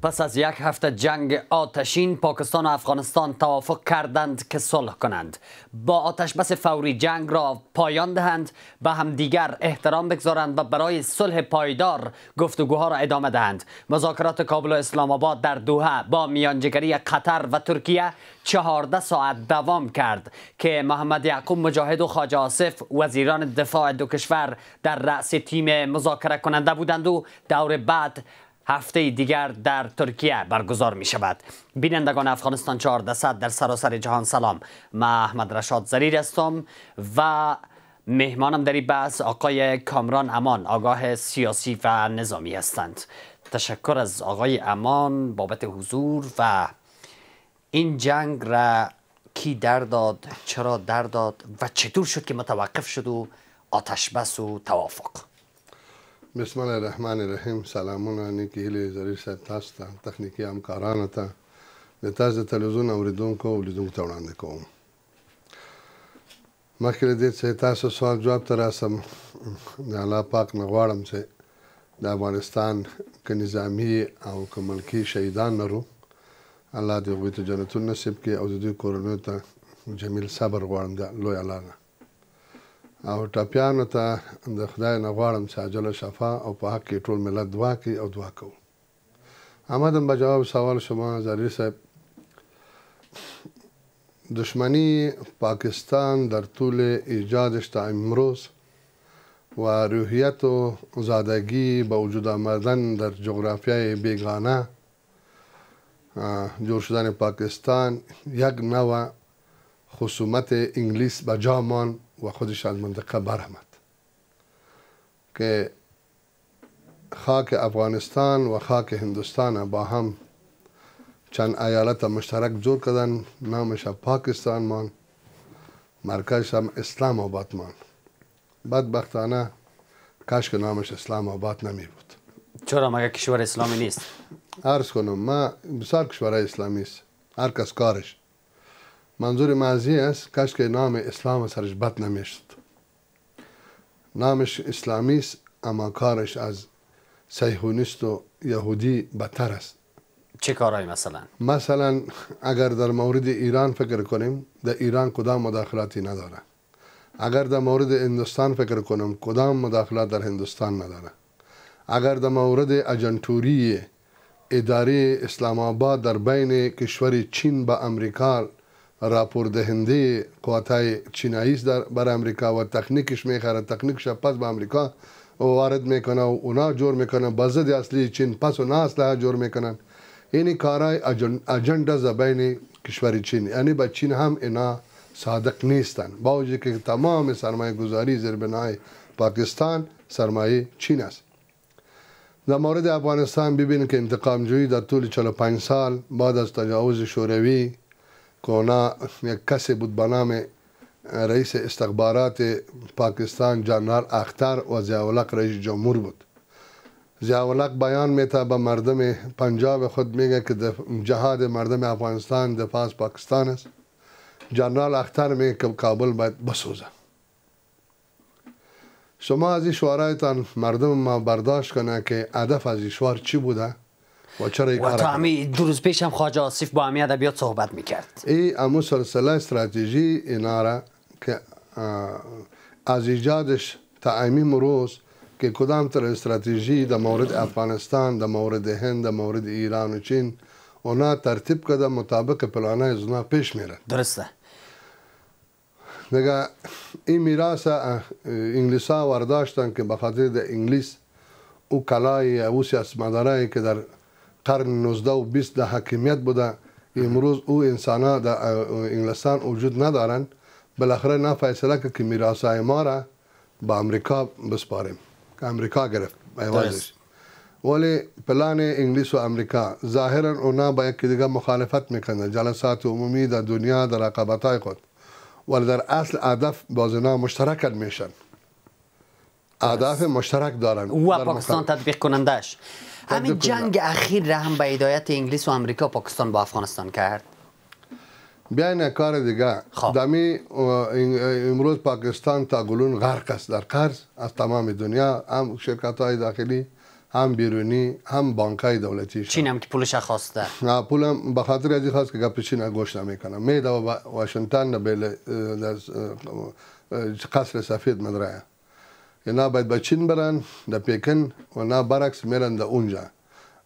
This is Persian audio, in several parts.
پس از یک هفته جنگ آتشین، پاکستان و افغانستان توافق کردند که صلح کنند. با آتش بس فوری جنگ را پایان دهند، به همدیگر احترام بگذارند و برای صلح پایدار گفتگوها را ادامه دهند. مذاکرات کابل و اسلام آباد در دوحه با میانجیگری قطر و ترکیه 14 ساعت دوام کرد که محمد یعقوب مجاهد و خواجه آصف وزیران دفاع دو کشور در رأس تیم مذاکره کننده بودند و دور بعد هفته دیگر در ترکیه برگزار می شود. بینندگان افغانستان 1400 در سراسر جهان سلام. من احمد رشاد زریر هستم و مهمانم در این بحث آقای کامران امان، آگاه سیاسی و نظامی هستند. تشکر از آقای امان بابت حضور. و این جنگ را کی در داد، چرا در داد و چطور شد که متوقف شد و آتش بس و توافق؟ بسم الله الرحمن الرحیم. سلامونه نیکی هیلې زریر صاحب تاسو ته، تخنیکي همکارانو ته، د تاسو د تلویزیون اوریدونکو او لیدونکو ته وړاندې کوم. مخکې له دې چې تاسو سوال جواب ته راسم، د الله پاک نه غواړم چې د افغانستان که نظامي او که ملکي شهیدان لرو، الله دې هغوی ته جنتونه نصیب کړي او د دوی کورنیو ته جمیل صبر غواړم د لوی الله نه. او ټپیانو ته د خدای نه غواړم چې عاجله شفا او په حق کې ټول ملت دعا کوي او دعا کوو. آمدم به جواب سوال شما زریر صاحب. دشمنی پاکستان در طول ایجادش تا امروز و روحیت و زادگی به وجود آمدن در جغرافیای بیگانه جور شدن پاکستان یک نوع خصومت انگلیس به جا ماند و خودش از منطقه برآمد که خاک افغانستان و خاک هندوستان با هم چند ایالت مشترک جور کردن، نامش پاکستان مان، مرکزش هم اسلام آباد مان. بدبختانه کاش که نامش اسلام آباد نمی بود. چرا مگه کشور اسلامی نیست؟ عرض کنم ما بسیار کشورهای اسلامی است، هر کس کارش. منظور ماضی است کاش که نام اسلام سرش بد نمیشد. نامش اسلامی است اما کارش از صهیونیست و یهودی بدتر است. چه کارهایی مثلا؟ مثلا اگر در مورد ایران فکر کنیم، در ایران کدام مداخلاتی نداره. اگر در مورد هندوستان فکر کنیم، کدام مداخلات در هندوستان نداره. اگر در مورد اجنتوری اداره اسلام آباد در بین کشور چین با امریکا راپور دهنده قواتای چینایی است بر امریکا و تکنیکش میخره، تکنیکش پس به امریکا وارد میکنه و اونا جور میکنه با ضد اصلی چین، پس اونا اسلحه جور میکنن. اینی کارای اجندا زبین کشور چین، یعنی با چین هم اینا صادق نیستن، با وجود که تمام سرمایه گذاری زیر بنای پاکستان سرمایه چین است. در مورد افغانستان ببینید که انتقام جویی در طول 45 سال بعد از تجاوز شوروی که اونا یک کسی بود به نام رئیس استخبارات پاکستان جنرال اختر و ضیاءالحق رئیس جمهور بود. ضیاءالحق بیان میته به مردم پنجاب خود میگه که جهاد مردم افغانستان دفاع از پاکستان است. جنرال اختر میگه که کابل باید بسوزه. شما از این شعارایتان مردم ما برداشت کنه که هدف از این شعار چی بوده و چرا این کار کنه؟ دو روز پیش هم خواجه آصف با همین ادبیات صحبت میکرد. این امو سلسله استراتژی اینا را که از ایجادش تا امیم روز که کدام تر استراتژی در مورد افغانستان، در مورد هند، در مورد ایران و چین اونا ترتیب کده مطابق پلانای اونا پیش میره. درسته. دیگه این میراث انگلیسا ورداشتن که به خاطر د انگلیس او کلای او سیاستمدارایی که در قرن 19 و 20 در حاکمیت بوده، امروز او انسانا در انگلستان وجود ندارن. بالاخره نه فیصله که میراث ما را با امریکا بسپاریم که امریکا گرفت ایوازش. ولی پلان انگلیس و امریکا ظاهرا اونا با یکی دیگه مخالفت میکنه، جلسات عمومی در دنیا در رقابت‌های خود، ولی در اصل هدف باز اینا مشترک میشن، اهداف مشترک دارن و پاکستان تطبیق کنندش. همین جنگ اخیر را هم به هدایت انگلیس و امریکا پاکستان با افغانستان کرد. بیاین کار دیگه دمی امروز پاکستان تا گلون غرق است در قرض از تمام دنیا، هم شرکت های داخلی هم بیرونی هم بانکای دولتی. چین هم که پولش خواسته. پولم به خاطر ازی خواست که گپ چین گوش نمیکنم. میده و واشنگتن به قصر سفید مدرعه. نه باید به چین برن در پکن و نه برعکس میرن در اونجا.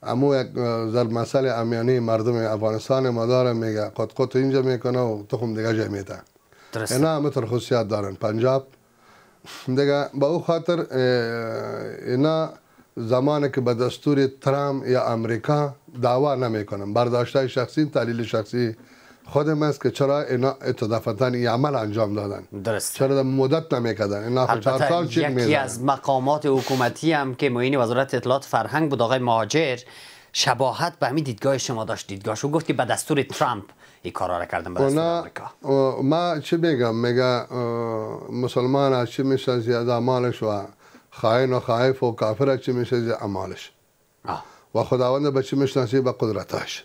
اما یک مسئله امیانی مردم افغانستان مداره میگه قط اینجا میکنه و تخم دیگه جای میده. اینا همه خصوصیات دارن. پنجاب دیگه با او خاطر اینا زمانی که به دستور ترامپ یا امریکا دعوا نمیکنن. برداشتای شخصی، تحلیل شخصی خودم است که چرا اینا اتدافتن این عمل انجام دادن. درست. چرا در مدت نمیکردن. اینا 4 سال چین میزنن. یکی از مقامات حکومتی هم که معین وزارت اطلاعات فرهنگ بود آقای مهاجر شباهت به همین دیدگاه شما داشت. دیدگاهشو گفت که به دستور ترامپ این کارا را کردن به دستور آمریکا. ما چی میگم؟ میگه مسلمان از چی میشه زیاد اعمالش و خائن و خائف و کافر از چی میشه زیاد اعمالش. و خداوند به چی میشناسی؟ به قدرتش.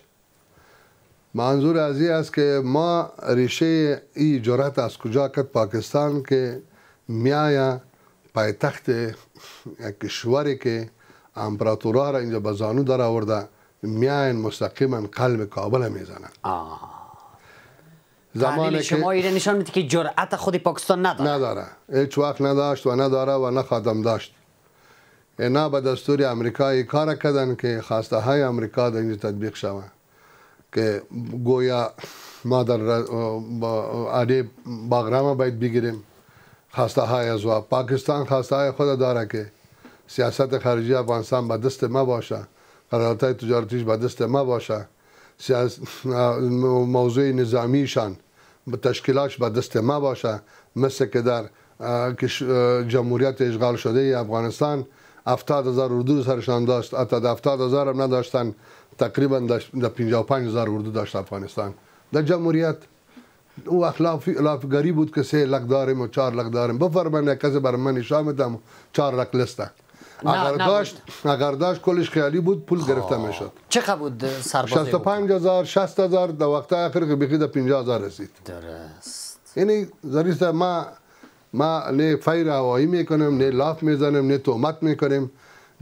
منظور از این است که ما ریشه ای جرأت از کجا کرد پاکستان که میایه پایتخت یک کشوری که امپراتورا را اینجا به زانو در آورده میاین مستقیما قلب کابل میزنن. زمانی شما ایره نشان میده که جرأت خود پاکستان نداره. هیچ وقت نداشت و نداره و نخواهد داشت. اینا به دستور امریکایی کار کردن که خواسته های امریکا در اینجا تطبیق شود که گویا ما در عادی باغرامه باید بگیریم. خواسته های از و پاکستان خواسته های خود داره که سیاست خارجی افغانستان به دست ما باشه، قراردادهای تجارتیش به دست ما باشه، موضوع نظامیشان تشکیلاتش به دست ما باشه، مثل که در جمهوریت اشغال شده افغانستان 70,000 اردو سرشان داشت، حتی 70,000 هم نداشتن، تقریبا در 55,000 اردو داشت افغانستان. در جمهوریت او افلافگری بود که 3 لک داریم و 4 لک داریم. بفرمایید یک کسی برای من نشان میدم 4 لک لسته. اگر داشت کلش خیالی بود پول گرفته میشد. چقدر بود سرباز؟ 65,000 60,000 در وقت آخر که بخید 50,000 رسید. درست. یعنی ضریست ما نه فیر هوایی میکنیم، نه لاف میزنیم، نه تهمت میکنیم.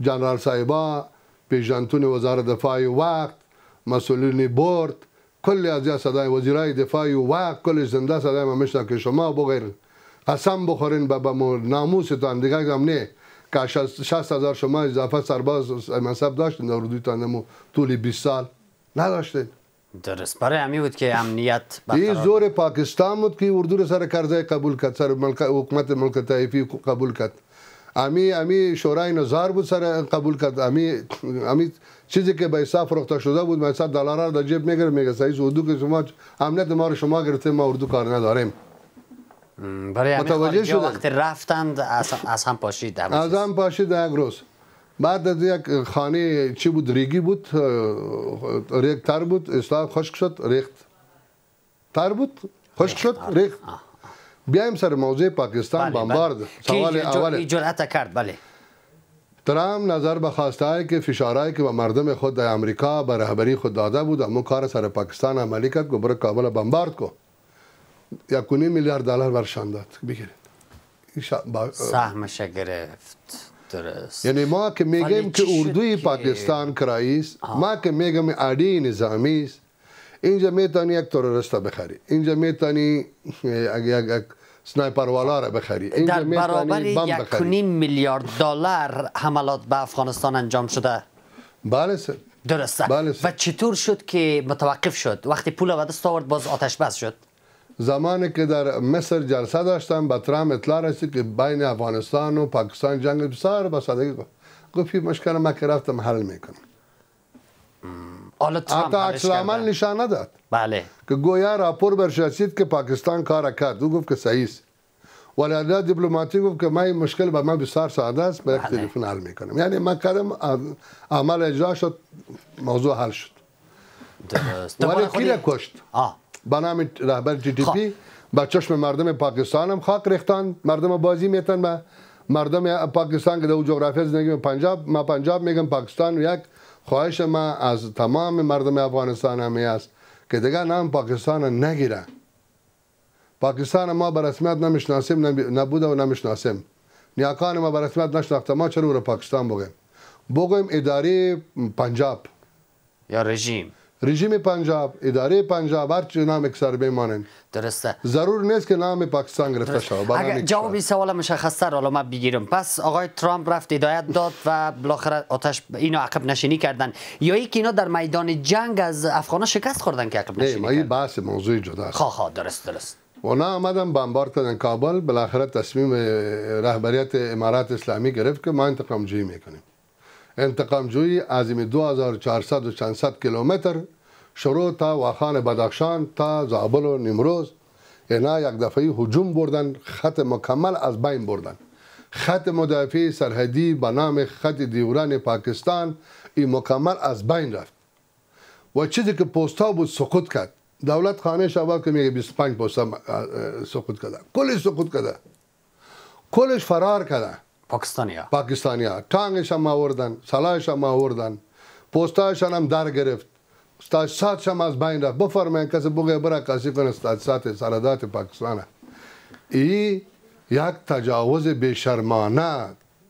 جنرال صاحبا، پیشانتون وزارت دفاعی وقت، مسئولین بورد، کلی از صدای وزیرای دفاعی وقت، کلی زنده صدای ما میشنن که شما بغیر قسم بخورین به ناموستان دیگه هم نه که 60,000 شما اضافه سرباز منصب داشتین در اردویتان طول 20 سال نداشتین. درست. برای همی بود که امنیت این زور پاکستان بود که اردو رو سر کرده قبول کرد، سر حکومت ملک طایفی قبول کرد. امی شورای نظار بود سر قبول کرد. امی چیزی که به حساب فروخته شده بود $100 را در جیب میگیره میگه سعی اردو که شما امنیت ما رو شما گرفته ما اردو کار نداریم. برای همین خارجی وقتی رفتند از هم پاشید. از هم پاشید یک روز. بعد از یک خانه چی بود؟ ریگی بود، ریخت تر بود، اصلاح خشک شد، ریخت تر بود، خشک شد، ریخت. بیایم سر موضوع پاکستان بمبارد. سوال اول جرأت کرد. بله. ترامپ نظر به خواسته که فشارهایی که به مردم خود در امریکا به رهبری خود داده بود اما کار سر پاکستان عملی کرد که برای کابل بمبارد کو. 1.5 میلیارد دلار برشان داد. بگیرید. سهمش گرفت. درست. یعنی ما که میگیم که اردوی پاکستان کراییست، ما که میگم عادی نظامی است، اینجا میتونی یک تروریست بخری، اینجا میتونی یک سنایپر والا را بخری، اینجا در برابر 1.5 میلیارد دلار حملات به افغانستان انجام شده. بله سر. درسته. بله و چطور شد که متوقف شد؟ وقتی پول به دست آورد باز آتش بس شد. زمانی که در مصر جلسه داشتم به ترامپ اطلاع رسید که بین افغانستان و پاکستان جنگ بسیار به سادگی گفت مشکل ما که رفتم حل میکنم. حتی عکس العمل نشان نداد. بله. که گویا راپور برش رسید که پاکستان کار کرد. او گفت که صحیح است. ولی دیپلماتیک گفت که ما این مشکل به من بسیار ساده است، به یک تلفن حل میکنم. یعنی من کردم عمل اجرا شد، موضوع حل شد. درست. ولی کی را کشت؟ به نام رهبر GTP به چشم مردم پاکستان هم خاک ریختند. مردم بازی میتن به مردم پاکستان که در جغرافی زندگی پنجاب، ما پنجاب میگم پاکستان. یک خواهش ما از تمام مردم افغانستان همی است که دیگه نام پاکستان نگیره. پاکستان ما به رسمیت نمیشناسیم، نبوده و نمیشناسیم. نیاکان ما به رسمیت نشناخته، ما چرا رو پاکستان بگیم؟ بگویم اداره پنجاب یا رژیم پنجاب، اداره پنجاب، هر چی نام اکثر بمانند. درسته. ضرور نیست که نام پاکستان گرفته شود. اگر جوابی سوال مشخص‌تر حالا من بگیرم، پس آقای ترامپ رفت هدایت داد و بالاخره آتش اینو عقب نشینی کردن، یا اینکه اینا در میدان جنگ از افغانا شکست خوردن که عقب نشینی کردن؟ این بحث موضوع جدا است. درست. اونا آمدن بمبارد کردن کابل، بالاخره تصمیم رهبریت امارات اسلامی گرفت که ما انتقام جویی میکنیم. انتقام جویی از 2400 و چند صد کیلومتر شروع تا واخان بدخشان تا زابل و نیمروز، اینا یک دفعه هجوم بردن، خط مکمل از بین بردن. خط مدافع سرحدی به نام خط دیوران پاکستان این مکمل از بین رفت و چیزی که پستا بود سقوط کرد. دولت خانه شباب که میگه 25 پستا سقوط کرده، کلش سقوط کرده، کلش فرار کرده. پاکستانیا تانگش هم آوردن، سلاحش هم آوردن، پستایش هم در گرفت، تاسیساتش هم از بین رفت. بفرمایید کسی بگه برای کسی کنه تاسیسات سرحدات پاکستان. این یک تجاوز بیشرمانه،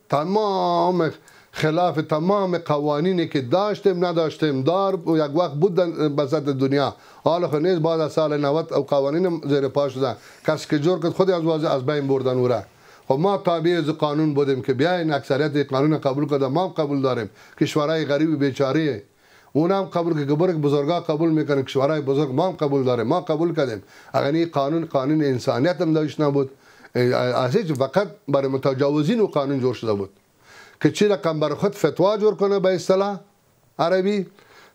تمام خلاف تمام قوانینی که داشتیم نداشتیم دار یک وقت بودن بسط دنیا، حالا خود نیست. بعد از سال 90 او قوانین زیر پا شدن، کسی که جور کرد خود از بین بردن او را. خب ما تابع از قانون بودیم که بیاین اکثریت قانون قبول کرده، ما هم قبول داریم. کشورهای غریب بیچاره اون هم قبول که بزرگا قبول میکنه، کشورهای بزرگ ما هم قبول داریم، ما قبول کردیم. اگر این قانون انسانیت هم داشت نبود، از هیچ فقط برای متجاوزین و قانون جور شده بود که چی رقم برای خود فتوا جور کنه، به اصطلاح عربی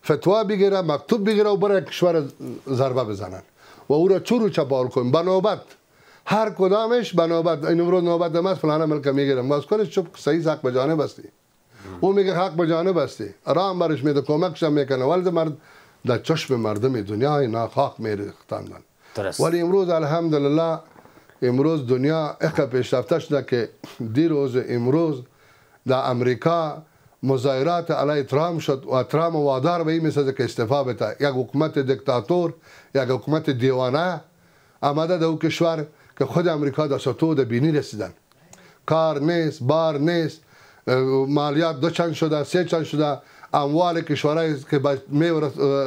فتوا بگیره، مکتوب بگیره و برای کشور ضربه بزنن و او را چورو چپال کنن به نوبت، هر کدامش به نوبت. این امروز نوبت هم است فلان ملک میگیره، ماسکونش چوب صحیح حق به جانب استی، او میگه حق به جانب استی، رام برش میده، کمکش هم میکنه، ولی مرد در چشم مردم دنیا اینا خاک میریختندن. ولی امروز الحمدلله امروز دنیا اقا پیشرفته شده که دیروز امروز در امریکا مظاهرات علیه ترامپ شد و ترامپ وادار به این میسازه که استعفا بده. یک حکومت دیکتاتور، یک حکومت دیوانه آمده در او کشور که خود امریکا در سطوح در بینی رسیدن، کار نیست، بار نیست، مالیات 2 چند شده، 3 چند شده، اموال کشورهایی که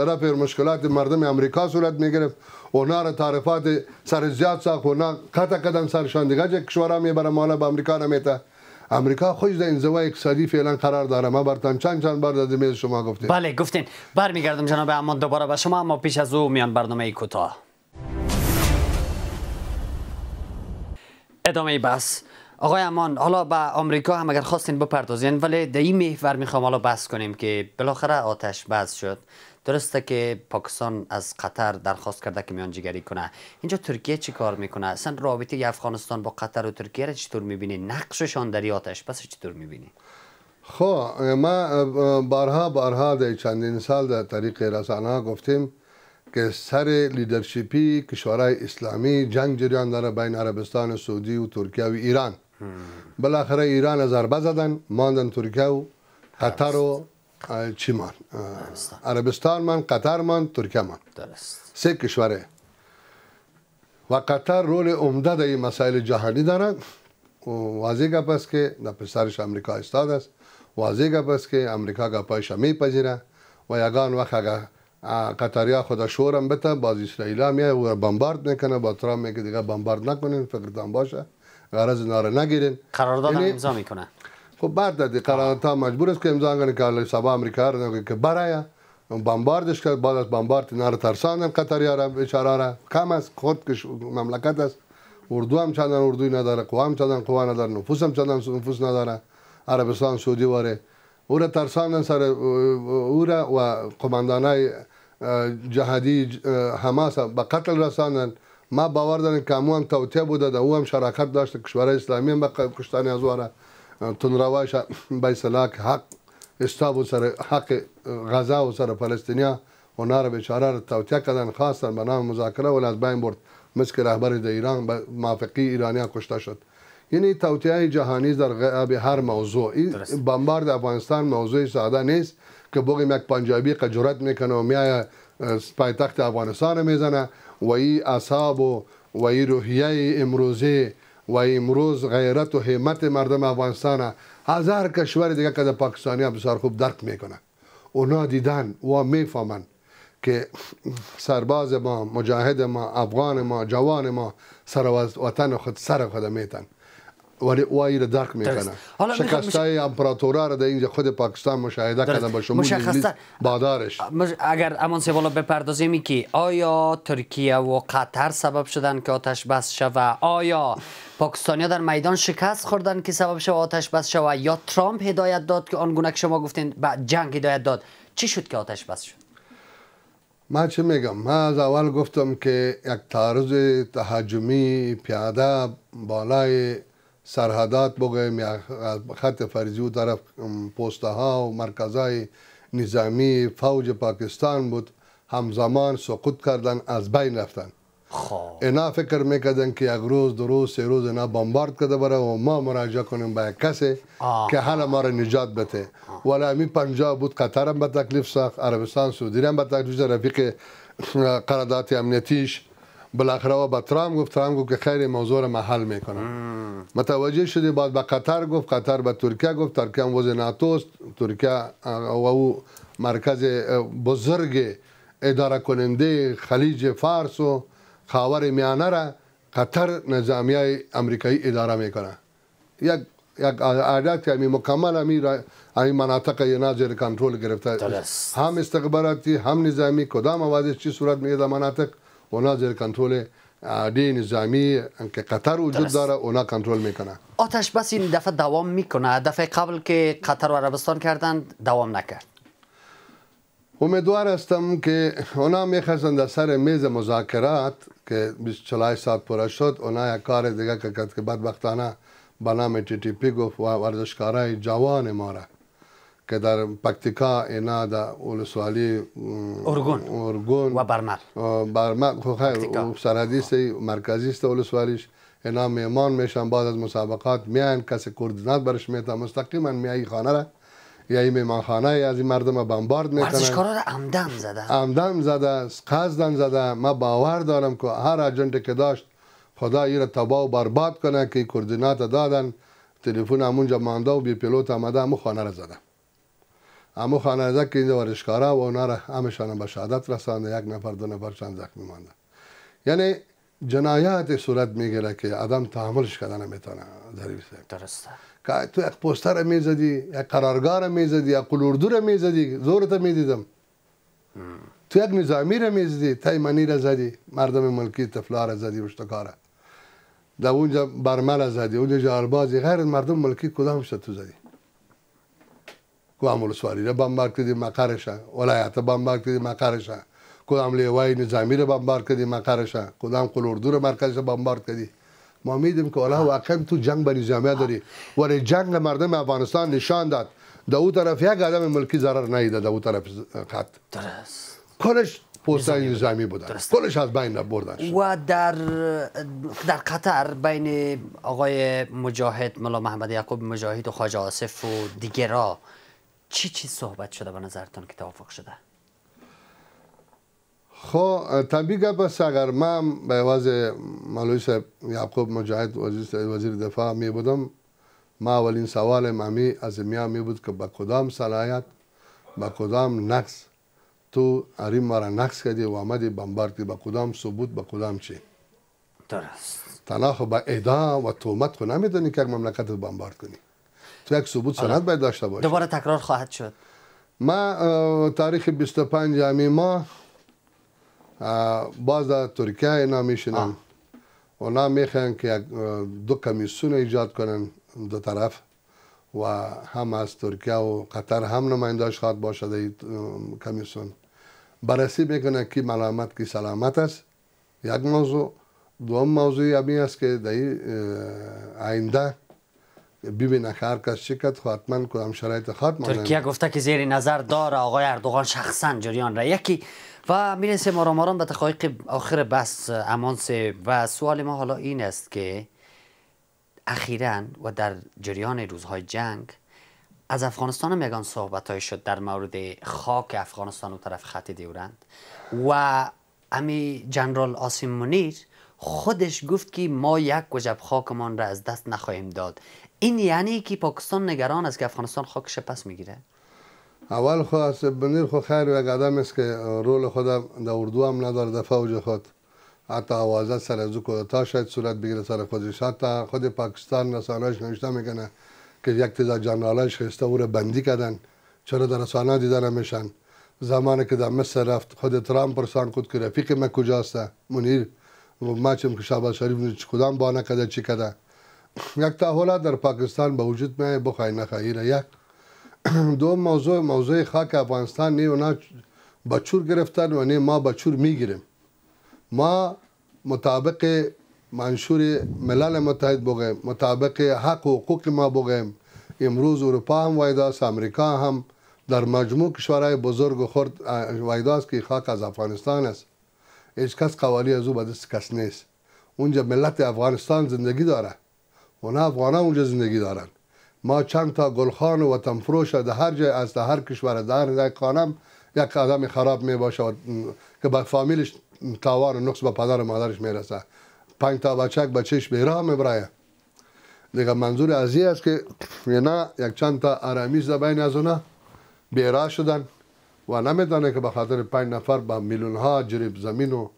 رفع مشکلات مردم امریکا صورت میگرفت، اونا را تعرفات سر زیاد ساخت، اونا قطع قدم سرشان دیگه کشورها میبره، مالا به امریکا نمیته. امریکا خودش در انزوای اقتصادی فعلا قرار داره. ما برتن چند بار در میز شما گفتیم. بله گفتین. برمیگردم جناب امان دوباره به شما، اما پیش از او میان برنامه کوتاه. ادامه بحث. آقای امان، حالا به آمریکا هم اگر خواستین بپردازین، ولی در این محور میخوام حالا بحث کنیم که بالاخره آتش بس شد. درسته که پاکستان از قطر درخواست کرده که میانجیگری کنه. اینجا ترکیه چی کار میکنه؟ اصلا رابطه افغانستان با قطر و ترکیه را چطور میبینی؟ نقششان در آتش بس چطور میبینی؟ خب ما بارها در چندین سال در طریق رسانه گفتیم که سر لیدرشپی کشورهای اسلامی جنگ جریان داره بین عربستان سعودی و ترکیه و ایران. بالاخره ایران از ضربه زدن، ماندن ترکیه و قطر و چی مان؟ عربستان مان، قطر مان، ترکیه مان. درست. 3 کشوره و قطر رول عمده در این مسائل جهانی دارد. واضح گپ است که در پسرش امریکا استاد است، واضح گپ است که امریکا گپایش میپذیره و یگان وقت اگر قطریا خدا شورم بته باز اسرائیل میای و بمبارد میکنه، با ترامپ میگه دیگه بمبارد نکنین، فکرتان باشه، غرض ناره نگیرین، قرارداد امضا میکنه. خب بعد در قرارداد مجبور است که امضا کنه که سبا امریکا رو که برای بمباردش کرد. بعد از بمبارد اینا رو ترساندن قطریا را، بیچاره را. کم از خود که مملکت است، اردو هم چندان اردوی نداره، قوا هم چندان قوا نداره، نفوس هم چندان نفوس نداره. عربستان سعودی واره او را ترساندن سر او را و قماندانای جهادی حماس به قتل رساندن. ما باور داریم که امو هم توطیه بوده، در او هم شراکت داشته، کشورهای اسلامی هم به کشتن از واره تنروایش به اصطلاح حق استاب سر حق غزه و سر فلسطینیا اونا را بیچاره را توطیه کردن، خواستن به نام مذاکره ولی از بین برد. مثل رهبر در ایران به موافقی ایرانیا کشته شد. یعنی توطیه جهانی در غیاب هر موضوع. این بمبارد افغانستان موضوع ساده نیست که بگیم یک پنجابی قجرت میکنه و میای پایتخت افغانستان میزنه و این اعصاب و این روحیه امروزی و امروز غیرت و همت مردم افغانستان از هر کشور دیگه که پاکستانی بسیار خوب درک میکنه. اونا دیدن و میفهمن که سرباز ما، مجاهد ما، افغان ما، جوان ما سر وطن خود سر خود میتن ولی او ایره درک میکنه. شکستای امپراتورا را در اینجا خود پاکستان مشاهده کردن با شمول انگلیس بادارش. اگر امان سوالا بپردازیم که آیا ترکیه و قطر سبب شدن که آتش بس شوه؟ آیا پاکستانیا در میدان شکست خوردن که سبب شوه آتش بس شوه؟ یا ترامپ هدایت داد که آنگونه که شما گفتین به جنگ هدایت داد؟ چی شد که آتش بس شد؟ من چه میگم؟ من از اول گفتم که یک تعرض تهاجمی پیاده بالای سرحدات بگویم یا خط فرضی و طرف پوسته ها و مرکزهای نظامی فوج پاکستان بود، همزمان سقوط کردن، از بین رفتن. اینا فکر میکردن که یک روز دو روز سه روز اینا بمبارد کرده بره و ما مراجعه کنیم به کسی که حال ما را نجات بده. ولی همین پنجاه بود، قطر هم به تکلیف ساخت، عربستان سعودی هم به تکلیف ساخت، رفیق قرارداد امنیتیش بالاخره و به ترامپ گفت که خیر موضوع را حل میکنم. متوجه شدی؟ بعد به قطر گفت، قطر به ترکیه گفت، ترکیه هم وضع ناتو، ترکیه و او مرکز بزرگ اداره کننده خلیج فارس و خاور میانه را قطر نظامیه امریکایی اداره میکنه. یک عادت که مکمل همین مناطق یه زیر کنترل گرفته، هم استخباراتی هم نظامی. کدام آواز چی صورت میگه در مناطق اونا زیر کنترل عادی نظامی که قطر وجود داره اونا کنترل میکنه. آتش بس این دفعه دوام میکنه؟ دفعه قبل که قطر و عربستان کردن دوام نکرد. امیدوار هستم که اونا میخواستن در سر میز مذاکرات که 48 ساعت پوره شد، اونا یک کار دیگه کرد که بدبختانه به نام TTP گفت و ورزشکارای جوان ما را که در پکتیکا اینا در ولسوالی ارگون و برمل خیر سرحدی است، مرکزی است ولسوالیش، اینا میمان میشن. بعد از مسابقات میان کسی کوردینات برش میته، مستقیما میای خانه را یا این میمانخانه از این مردم بمبارد میکنن. ورزشکارا را عمدن زده قصدن زده. من باور دارم که هر اجنده که داشت خدا این را تباه و برباد کنه که کوردینات دادن، تلفن همونجا مانده و بی پیلوت آمده همون خانه را زده. همون خانه را زده که اینجا ورزشکارا و اونا را همشان به شهادت رسانده، یک نفر دو نفر چند زخمی مانده. یعنی جنایات صورت میگیره که آدم تحملش کردن نمیتونه. درسته. که تو یک پوستر میزدی، یک قرارگاه میزدی، یک قلوردو میزدی، زورت میدیدم. تو یک نظامی را میزدی، تایمانی را زدی، مردم ملکی طفلا را زدی، اشتکاره در اونجا برمل زدی، اونجا جاربازی، غیر مردم ملکی کدامش تو زدی؟ کدام ولسوالی را بمبارد کردی مقرشه، ولایت بمبارد کردی مقرشه، کدام لیوای نظامی را بمبارد کردی مقرشه، کدام قلوردو را مرکز بمبارد کردی. ما میدیم که الله واقعا تو جنگ با نظامیه داری، ولی جنگ مردم افغانستان نشان داد در اون طرف یک آدم ملکی ضرر نیده، در اون طرف خط درست کلش پوستای نظامی بودن، کلش از بین بردن. و در قطر بین آقای مجاهد ملا محمد یعقوب مجاهد و خواجه آصف و دیگرا چی صحبت شده به نظرتون که توافق شده؟ خب طبیعی گپ است. اگر من به عوض مولوی صاحب یعقوب مجاهد وزیر دفاع می بودم، ما اولین سوال ممی از میا می بود که با کدام صلاحیت با کدام نقص تو حریم ما را نقص کردی و آمدی بمبارد کردی، با کدام ثبوت با کدام چی؟ درست. تنها خب با ادعا و تهمت خود نمیتونی که یک مملکت رو بمبارد کنی. تو یک ثبوت سند باید داشته باشی. دوباره تکرار خواهد شد. ما تاریخ 25 ماه باز در ترکیه اینا میشنن، اونا میخوان که دو کمیسیون ایجاد کنن دو طرف و هم از ترکیه و قطر هم نماینداش خواهد باشه در این کمیسیون. بررسی میکنه که ملامت کی سلامت است، یک موضوع. دوم موضوعی همی است که در آینده ببینه که هر کس چی کرد حتما کدام شرایط خواهد مانند. ترکیه گفته که زیر نظر داره آقای اردوغان شخصا جریان را یکی و میرسیم آرام به دقایق آخر بحث امانسه و سوال ما حالا این است که اخیراً و در جریان روزهای جنگ از افغانستان هم یگان صحبت شد در مورد خاک افغانستان و طرف خط دیورند و امی جنرال آسیم منیر خودش گفت که ما یک وجب خاکمان را از دست نخواهیم داد. این یعنی که پاکستان نگران است که افغانستان خاکش پس میگیره؟ اول خود از بنیر خود خیر یک آدم است که رول خود در اردو هم نداره، در فوج خود حتی آوازه سر از کودتا شاید صورت بگیره سر خودش. حتی خود پاکستان رسانه‌اش نوشته میکنه که یک تعداد جنرالایش خسته او را بندی کردن، چرا در رسانه دیده نمیشن. زمانی که در مصر رفت خود ترامپ پرسان کد که رفیق من کجاست منیر، ما چیم که شهباز شریف کدام بانه کده چی کده. یک تحولات در پاکستان به وجود میه بخوای نخواهی را. یک دو موضوع خاک افغانستان نه اونا بچور گرفتن و نه ما بچور میگیریم. ما مطابق منشور ملل متحد بگیم، مطابق حق و حقوق ما بگیم. امروز اروپا هم وایداست، امریکا هم در مجموع کشورهای بزرگ و خرد وایداست که خاک از افغانستان است. هیچ کس قوالی از او به دست کس نیست. اونجا ملت افغانستان زندگی داره، اونا افغانا اونجا زندگی دارن. ما چند تا گلخان و وطن فروش در هر جای از هر کشور در یک خانم یک آدم خراب می باشه که به فامیلش تاوان و نقص به پدر و مادرش میرسه. 5 تا بچهش بیراه میبره. دیگه منظور از این است که اینا یک چند تا آرامیز در بین از اونا بیراه شدن و نمیدانه که به خاطر 5 نفر با میلیون ها جریب زمین و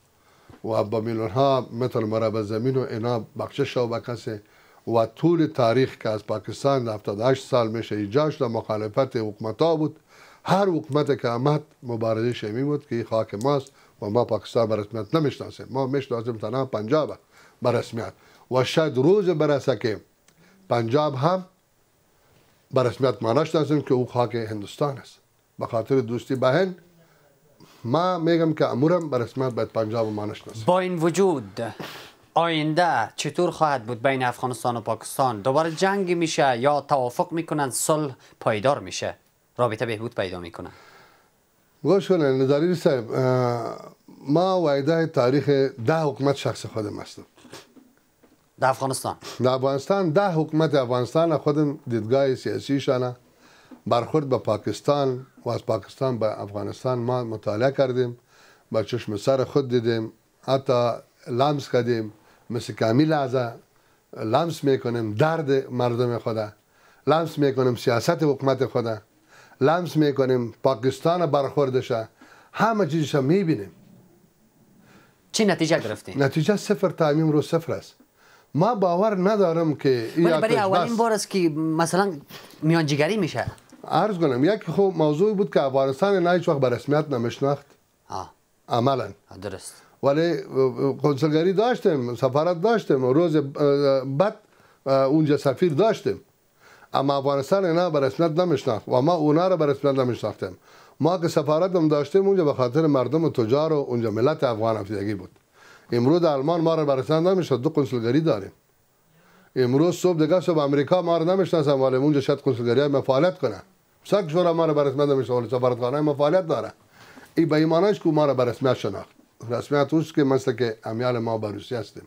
با میلیون ها متر مربع زمین و اینا بخشش شو به کسی. و طول تاریخ که از پاکستان 78 سال میشه ایجاد شد، مخالفت حکومت ها بود. هر حکومت که آمد مبارزه شمی بود که خاک ماست و ما پاکستان به رسمیت نمیشناسیم. ما میشناسیم تنها پنجاب به رسمیت و شاید روز برسه که پنجاب هم به رسمیت ما نشناسیم که او خاک هندوستان است. به خاطر دوستی با هند ما میگم که امورم به رسمیت باید پنجاب ما نشناسیم. با این وجود آینده چطور خواهد بود بین افغانستان و پاکستان؟ دوباره جنگ میشه یا توافق میکنن صلح پایدار میشه، رابطه بهبود پیدا میکنه؟ گوش کنید نظری صاحب، ما وعده تاریخ 10 حکومت شخص خودم هستم در افغانستان. در افغانستان 10 حکومت افغانستان خودم دیدگاه سیاسی شانه برخورد به پاکستان و از پاکستان به افغانستان ما مطالعه کردیم، با چشم سر خود دیدیم، حتی لمس کردیم، مثل کامی لحظه لمس میکنیم درد مردم خدا، لمس میکنیم سیاست حکومت خدا، لمس میکنیم پاکستان برخوردشه، همه چیزش میبینیم. چی نتیجه گرفتیم؟ نتیجه 0 تا رو 0 است. ما باور ندارم که برای اولین بار است که مثلا میانجیگری میشه. عرض کنم یک خوب موضوع بود که افغانستان نه هیچ وقت به رسمیت نمیشناخت عملا. درست. ولی کنسولگری داشتیم، سفارت داشتیم، روز بعد اونجا سفیر داشتیم، اما افغانستان نه به رسمیت نمیشناخت و ما اونا را به رسمیت نمیشناختیم. ما که سفارت هم داشتیم اونجا به خاطر مردم و تجار و اونجا ملت افغان افزایگی بود. امروز آلمان ما را به رسمیت نمیشناخت، 2 کنسولگری داریم. امروز صبح دیگه صبح امریکا ما را نمیشناسن ولی اونجا شاید کنسولگری ما فعالیت کنه. سگ شورا ما را به رسمیت نمیشناسه ولی سفارتخانه ما فعالیت داره. این به ایمانش که ما را به رسمیت شناخت. رسمیت اوست که مثل که امیال ما با روسیه هستیم،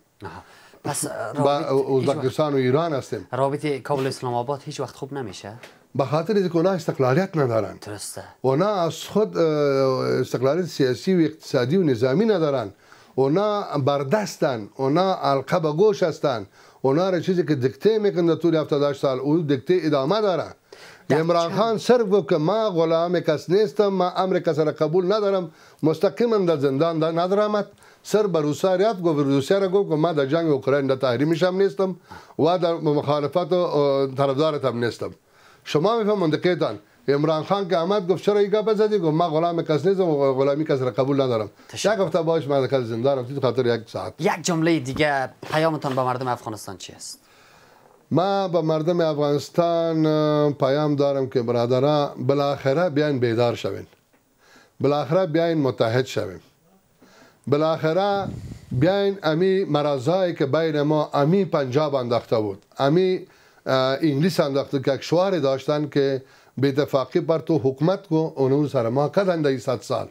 پس با ازبکستان و ایران هستیم. رابطه کابل اسلام آباد هیچ وقت خوب نمیشه به خاطر اینکه اونا استقلالیت ندارن. درسته. اونا از خود استقلالیت سیاسی و اقتصادی و نظامی ندارن. اونا بردستن، اونا علقه به گوش هستن. اونا را چیزی که دکته میکنن طول 78 سال او دکته ادامه داره. عمران خان صرف گفت که ما غلام کس نیستم، ما امر کس را قبول ندارم، مستقیما در زندان ندارم. سر به روسیه رفت، گفت روسیه را گفت که ما در جنگ اوکراین در تحریمش هم نیستم و در مخالفت و طرفدارت هم نیستم. شما میفهمون دقیقاً. عمران خان که آمد گفت چرا ایگا بزدی؟ گفت ما غلام کس نیستم و غلامی کس را قبول ندارم. یک هفته باش ما در زندان رفتم خاطر 1 ساعت. یک جمله دیگه پیامتان به مردم افغانستان چی است؟ ما به مردم افغانستان پیام دارم که برادرها بالاخره بیاین بیدار شوین، بالاخره بیاین متحد شویم، بالاخره بیاین امی مرزهایی که بین ما امی پنجاب انداخته بود، امی انگلیس انداخته که کشوری داشتن که به اتفاقی بر تو حکومت کو اونو سر ما کردن در 100 سال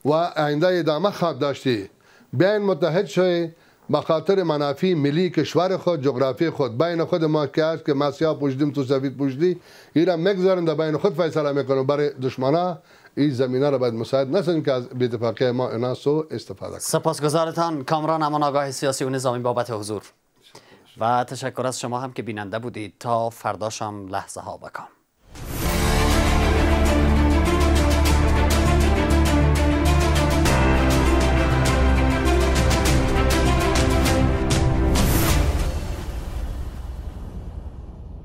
و آینده ادامه خواهد داشتی. بیاین متحد شوی به خاطر منافع ملی کشور خود، جغرافی خود. بین خود ما که است که ما سیاه پوشیدیم تو سفید پوشیدی، ایران مگذارن در بین خود فیصله میکنن. برای دشمنا این زمینه را باید مساعد نسازیم که از بی‌اتفاقی ما اینا سو استفاده کنیم. سپاسگزارتان کامران امان آگاه سیاسی و نظامی بابت حضور و تشکر از شما هم که بیننده بودید. تا فردا شام لحظه ها بکام.